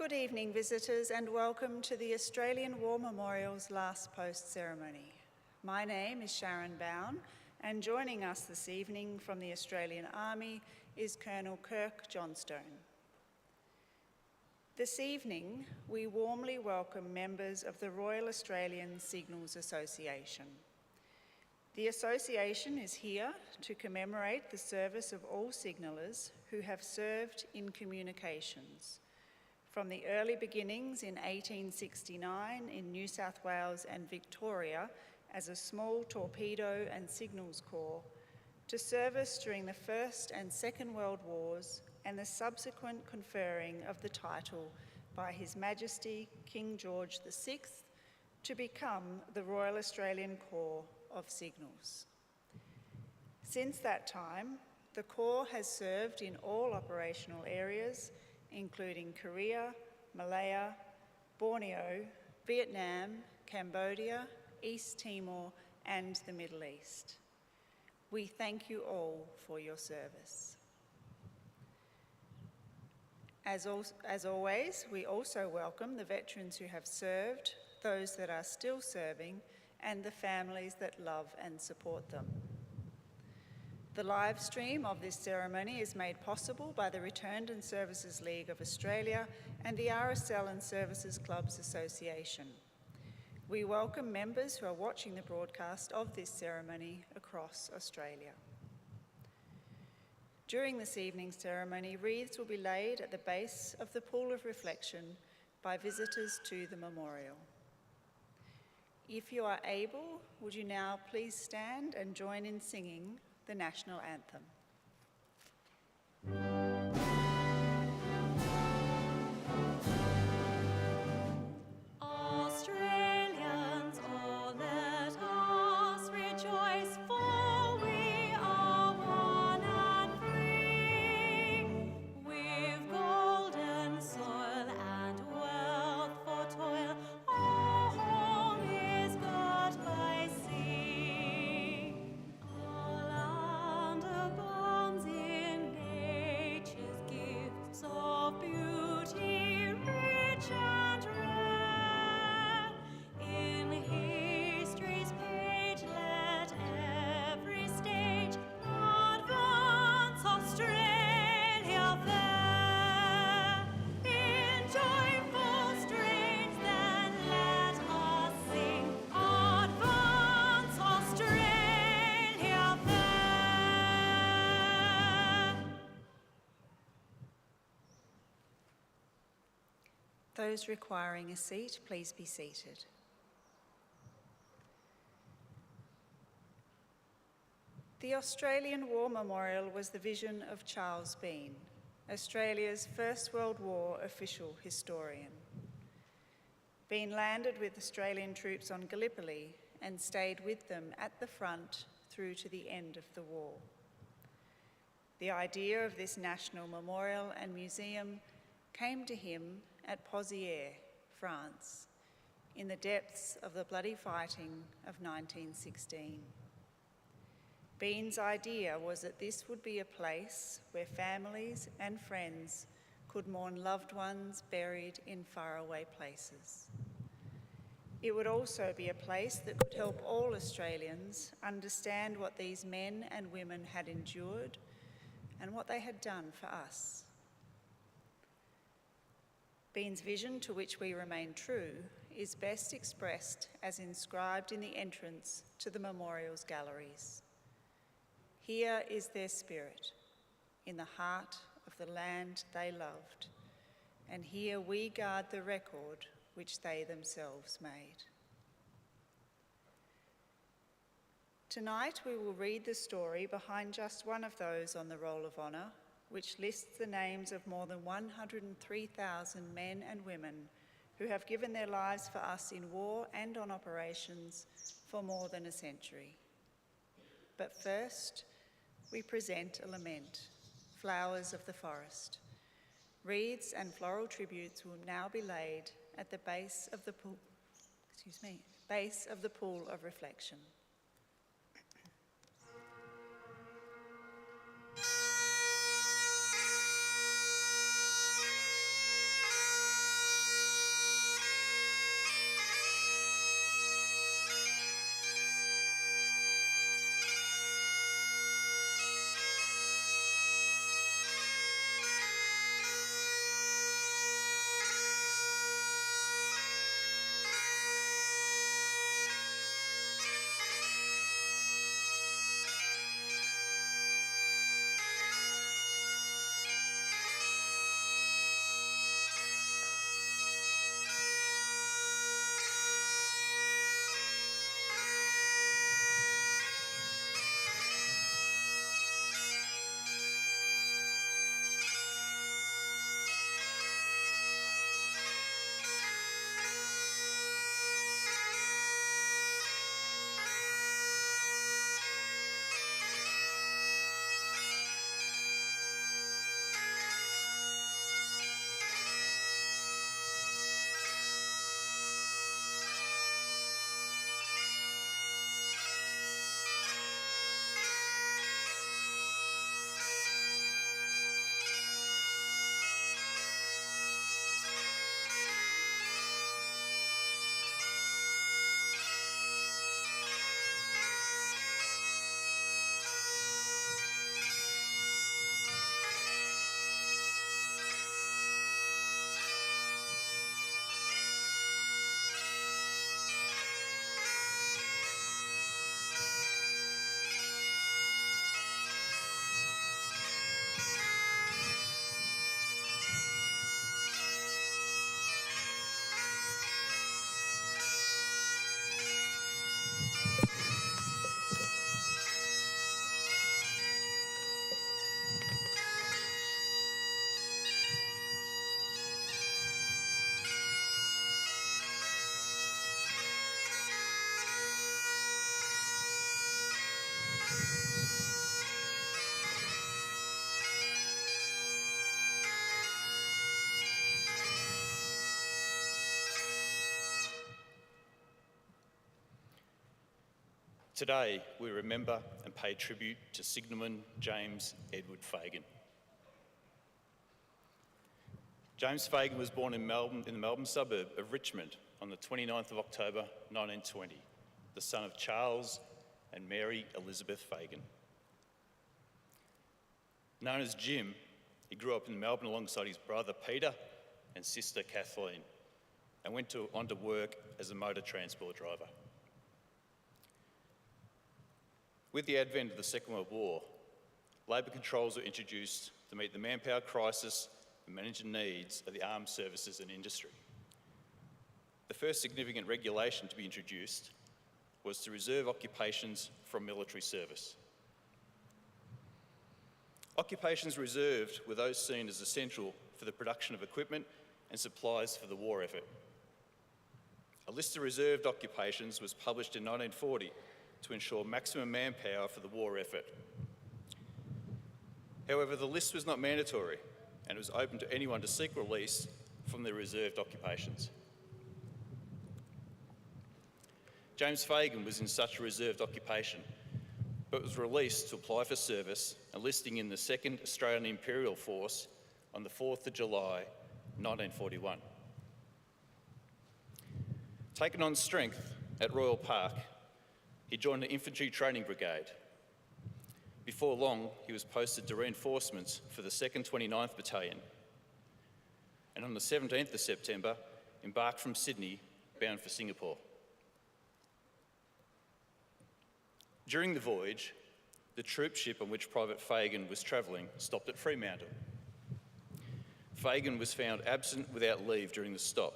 Good evening, visitors, and welcome to the Australian War Memorial's Last Post ceremony. My name is Sharon Bown, and joining us this evening from the Australian Army is Colonel Kirk Johnstone. This evening, we warmly welcome members of the Royal Australian Signals Association. The association is here to commemorate the service of all signallers who have served in communications, from the early beginnings in 1869 in New South Wales and Victoria as a small torpedo and signals corps, to service during the First and Second World Wars and the subsequent conferring of the title by His Majesty King George VI to become the Royal Australian Corps of Signals. Since that time, the Corps has served in all operational areas, including Korea, Malaya, Borneo, Vietnam, Cambodia, East Timor, and the Middle East. We thank you all for your service. As always, we also welcome the veterans who have served, those that are still serving, and the families that love and support them. The live stream of this ceremony is made possible by the Returned and Services League of Australia and the RSL and Services Clubs Association. We welcome members who are watching the broadcast of this ceremony across Australia. During this evening's ceremony, wreaths will be laid at the base of the pool of reflection by visitors to the memorial. If you are able, would you now please stand and join in singing the national anthem. Australians, oh, let us rejoice, for we are one and free. We've golden soil and wealth for toil. Our home is God by sea. Our land abounds in nature's gifts of beauty, rich and rare. In history's page, let every stage advance Australia fair. In joyful strains, then let us sing, advance Australia fair. Those requiring a seat, please be seated. The Australian War Memorial was the vision of Charles Bean, Australia's First World War official historian. Bean landed with Australian troops on Gallipoli and stayed with them at the front through to the end of the war. The idea of this national memorial and museum came to him at Pozières, France, in the depths of the bloody fighting of 1916. Bean's idea was that this would be a place where families and friends could mourn loved ones buried in faraway places. It would also be a place that could help all Australians understand what these men and women had endured and what they had done for us. Bean's vision, to which we remain true, is best expressed as inscribed in the entrance to the memorial's galleries. Here is their spirit, in the heart of the land they loved, and here we guard the record which they themselves made. Tonight we will read the story behind just one of those on the Roll of Honour, which lists the names of more than 103,000 men and women who have given their lives for us in war and on operations for more than a century. But first, we present a lament, Flowers of the Forest. Wreaths and floral tributes will now be laid at the base of the pool of reflection. Today, we remember and pay tribute to Signalman James Edward Fagan. James Fagan was born in Melbourne, in the Melbourne suburb of Richmond on the 29th of October 1920, the son of Charles and Mary Elizabeth Fagan. Known as Jim, he grew up in Melbourne alongside his brother Peter and sister Kathleen, and went on to work as a motor transport driver. With the advent of the Second World War, labour controls were introduced to meet the manpower crisis and manage the needs of the armed services and industry. The first significant regulation to be introduced was to reserve occupations from military service. Occupations reserved were those seen as essential for the production of equipment and supplies for the war effort. A list of reserved occupations was published in 1940 to ensure maximum manpower for the war effort. However, the list was not mandatory and it was open to anyone to seek release from their reserved occupations. James Fagan was in such a reserved occupation, but was released to apply for service, enlisting in the 2nd Australian Imperial Force on the 4th of July 1941. Taken on strength at Royal Park, he joined the Infantry Training Brigade. Before long, he was posted to reinforcements for the 2nd 29th Battalion, and on the 17th of September, embarked from Sydney, bound for Singapore. During the voyage, the troop ship on which Private Fagan was travelling stopped at Fremantle. Fagan was found absent without leave during the stop,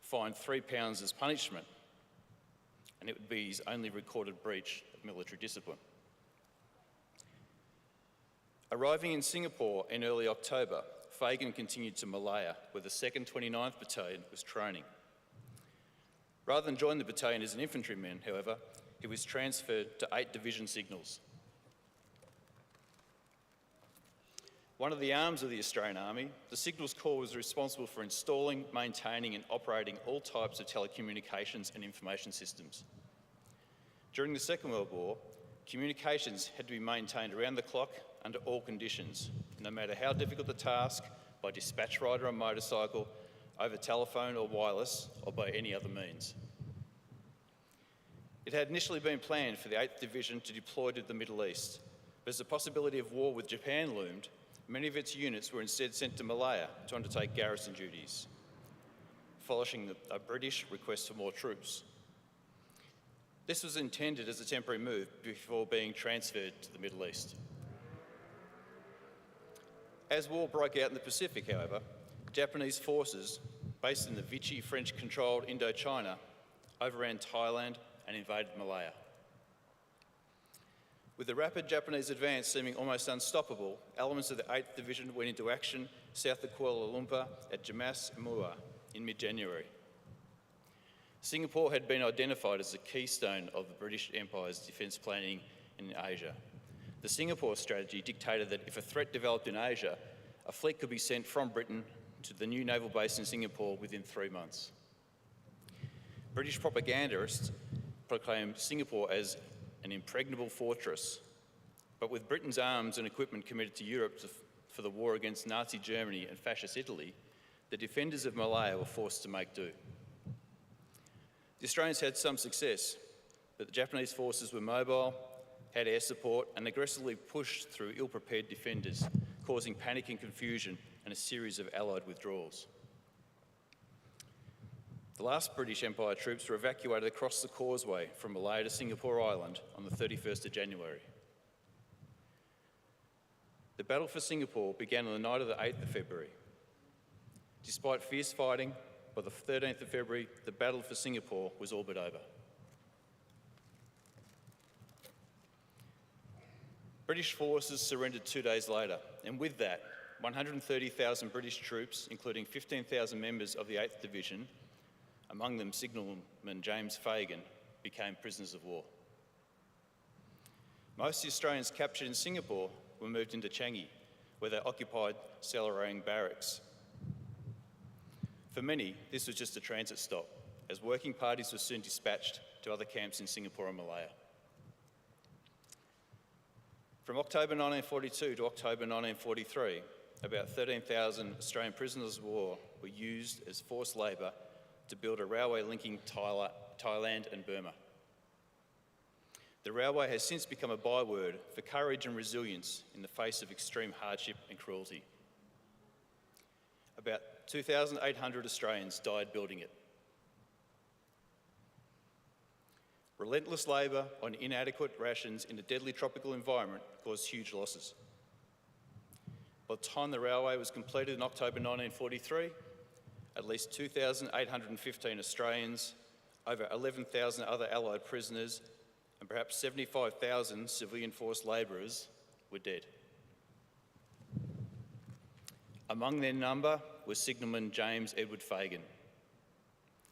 fined £3 as punishment, and it would be his only recorded breach of military discipline. Arriving in Singapore in early October, Fagan continued to Malaya, where the 2nd 29th Battalion was training. Rather than join the battalion as an infantryman, however, he was transferred to 8 Division Signals. One of the arms of the Australian Army, the Signals Corps was responsible for installing, maintaining and operating all types of telecommunications and information systems. During the Second World War, communications had to be maintained around the clock under all conditions, no matter how difficult the task, by dispatch rider on motorcycle, over telephone or wireless, or by any other means. It had initially been planned for the 8th Division to deploy to the Middle East, but as the possibility of war with Japan loomed, many of its units were instead sent to Malaya to undertake garrison duties, following a British request for more troops. This was intended as a temporary move before being transferred to the Middle East. As war broke out in the Pacific, however, Japanese forces based in the Vichy French-controlled Indochina overran Thailand and invaded Malaya. With the rapid Japanese advance seeming almost unstoppable, elements of the 8th Division went into action south of Kuala Lumpur at Jamas Mua in mid-January. Singapore had been identified as the keystone of the British Empire's defence planning in Asia. The Singapore strategy dictated that if a threat developed in Asia, a fleet could be sent from Britain to the new naval base in Singapore within 3 months. British propagandists proclaimed Singapore as an impregnable fortress, but with Britain's arms and equipment committed to Europe for the war against Nazi Germany and fascist Italy, the defenders of Malaya were forced to make do. The Australians had some success, but the Japanese forces were mobile, had air support, and aggressively pushed through ill-prepared defenders, causing panic and confusion and a series of Allied withdrawals. The last British Empire troops were evacuated across the causeway from Malaya to Singapore Island on the 31st of January. The battle for Singapore began on the night of the 8th of February. Despite fierce fighting, by the 13th of February, the battle for Singapore was all but over. British forces surrendered 2 days later, and with that, 130,000 British troops, including 15,000 members of the 8th Division, among them Signalman James Fagan, became prisoners of war. Most of the Australians captured in Singapore were moved into Changi, where they occupied Selarang Barracks. For many, this was just a transit stop, as working parties were soon dispatched to other camps in Singapore and Malaya. From October 1942 to October 1943, about 13,000 Australian prisoners of war were used as forced labour to build a railway linking Thailand and Burma. The railway has since become a byword for courage and resilience in the face of extreme hardship and cruelty. About 2,800 Australians died building it. Relentless labour on inadequate rations in a deadly tropical environment caused huge losses. By the time the railway was completed in October 1943, at least 2,815 Australians, over 11,000 other Allied prisoners, and perhaps 75,000 civilian forced labourers were dead. Among their number was Signalman James Edward Fagan,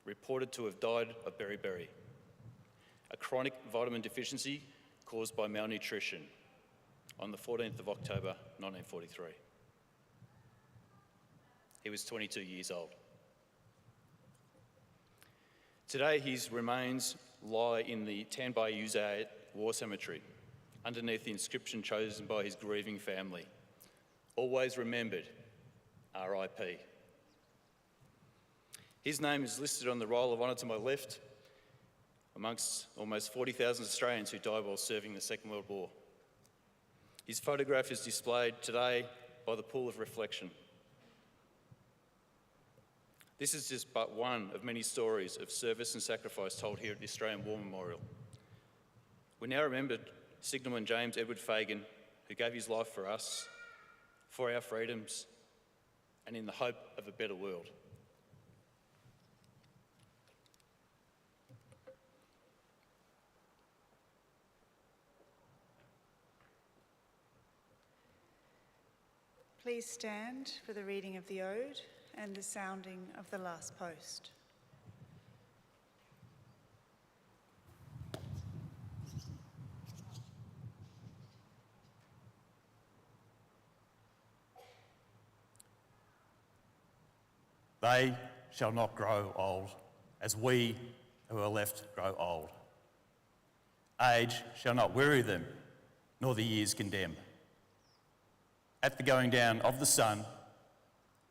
reported to have died of beriberi, a chronic vitamin deficiency caused by malnutrition, on the 14th of October 1943. He was 22 years old. Today his remains lie in the Tanbai Yuzay War Cemetery, underneath the inscription chosen by his grieving family. Always remembered, R.I.P. His name is listed on the roll of honour to my left, amongst almost 40,000 Australians who died while serving the Second World War. His photograph is displayed today by the Pool of Reflection. This is just but one of many stories of service and sacrifice told here at the Australian War Memorial. We now remember Signalman James Edward Fagan, who gave his life for us, for our freedoms, and in the hope of a better world. Please stand for the reading of the Ode and the sounding of the last post. They shall not grow old, as we who are left grow old. Age shall not weary them, nor the years condemn. At the going down of the sun,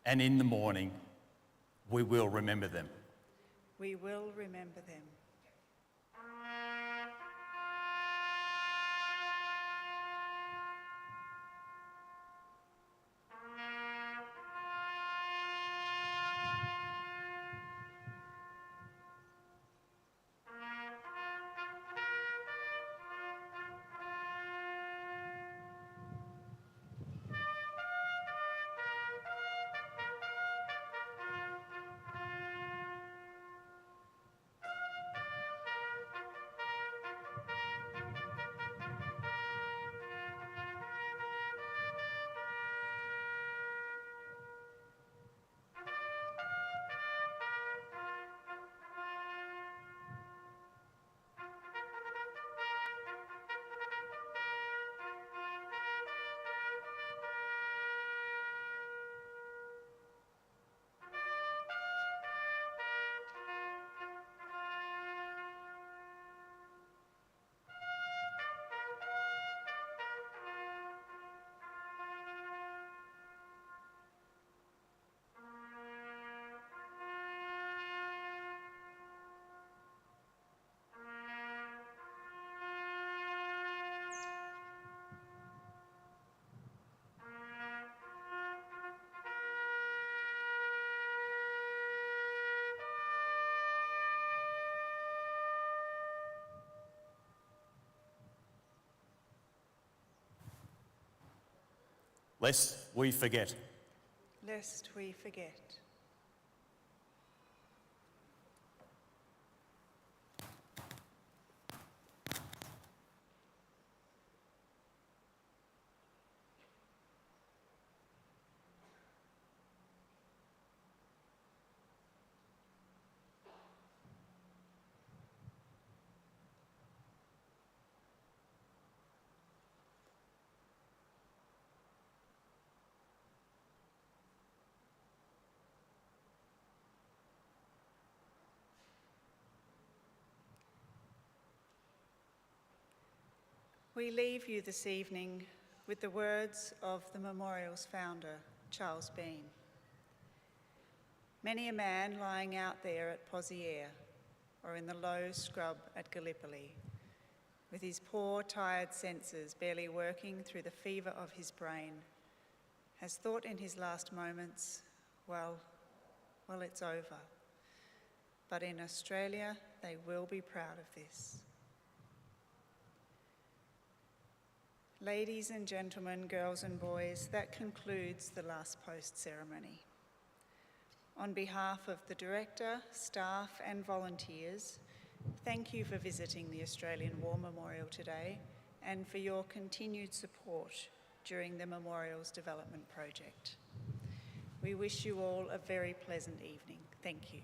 and in the morning, we will remember them. We will remember them. Lest we forget. Lest we forget. We leave you this evening with the words of the memorial's founder, Charles Bean. Many a man lying out there at Poziere or in the low scrub at Gallipoli, with his poor, tired senses barely working through the fever of his brain, has thought in his last moments, well, it's over. But in Australia, they will be proud of this. Ladies and gentlemen, girls and boys, that concludes the last post ceremony. On behalf of the Director, staff and volunteers, thank you for visiting the Australian War Memorial today and for your continued support during the memorial's development project. We wish you all a very pleasant evening. Thank you.